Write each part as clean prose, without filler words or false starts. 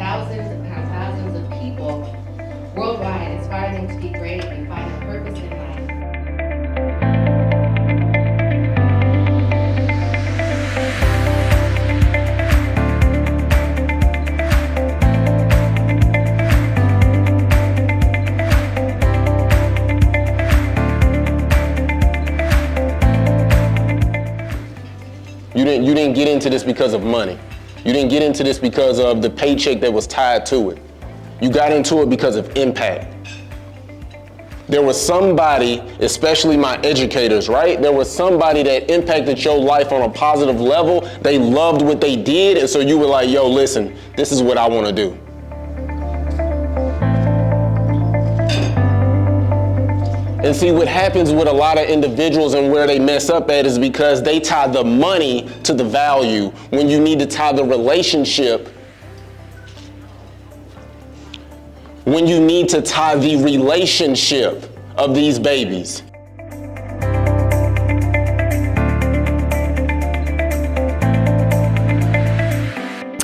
thousands upon thousands of people worldwide, inspire them to be great and find a purpose in life. You didn't get into this because of money. You didn't get into this because of the paycheck that was tied to it. You got into it because of impact. There was somebody, especially my educators, right? There was somebody that impacted your life on a positive level. They loved what they did, and so you were like, yo, listen, this is what I want to do. And see, what happens with a lot of individuals and where they mess up at is because they tie the money to the value when you need to tie the relationship, when you need to tie the relationship of these babies.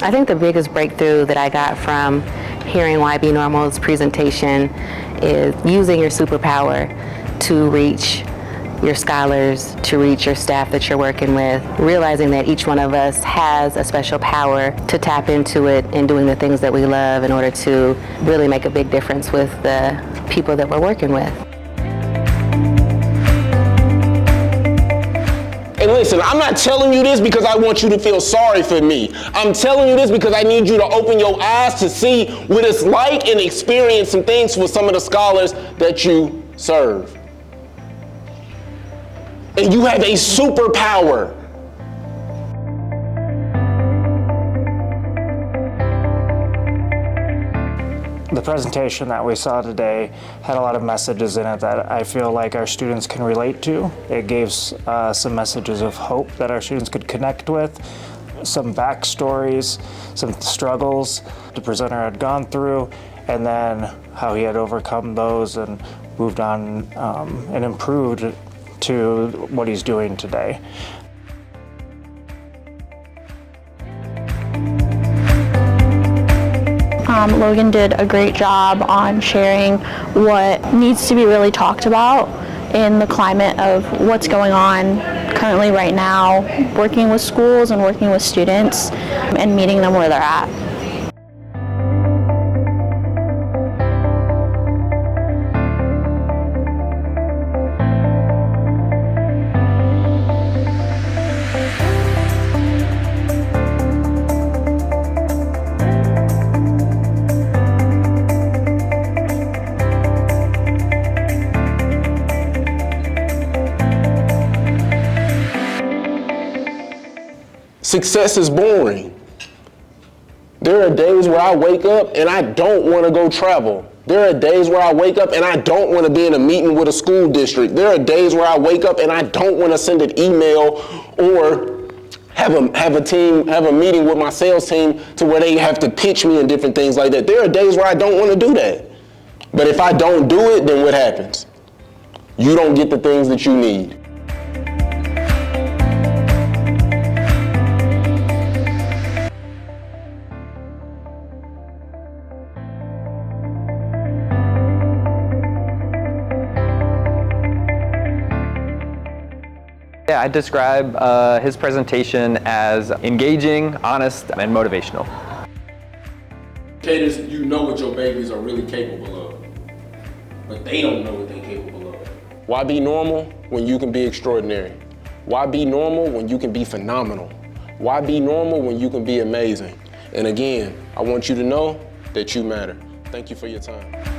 I think the biggest breakthrough that I got from hearing Y.B.Normal's presentation is using your superpower to reach your scholars, to reach your staff that you're working with, realizing that each one of us has a special power to tap into it in doing the things that we love in order to really make a big difference with the people that we're working with. And listen, I'm not telling you this because I want you to feel sorry for me. I'm telling you this because I need you to open your eyes to see what it's like and experience some things with some of the scholars that you serve. And you have a superpower. The presentation that we saw today had a lot of messages in it that I feel like our students can relate to. It gave some messages of hope that our students could connect with, some backstories, some struggles the presenter had gone through, and then how he had overcome those and moved on and improved to what he's doing today. Logan did a great job on sharing what needs to be really talked about in the climate of what's going on currently right now, working with schools and working with students and meeting them where they're at. Success is boring. There are days where I wake up and I don't want to go travel. There are days where I wake up and I don't want to be in a meeting with a school district. There are days where I wake up and I don't want to send an email or have a meeting with my sales team to where they have to pitch me and different things like that. There are days where I don't want to do that. But if I don't do it, then what happens? You don't get the things that you need. Yeah, I describe his presentation as engaging, honest, and motivational. Educators, you know what your babies are really capable of, but they don't know what they're capable of. Why be normal when you can be extraordinary? Why be normal when you can be phenomenal? Why be normal when you can be amazing? And again, I want you to know that you matter. Thank you for your time.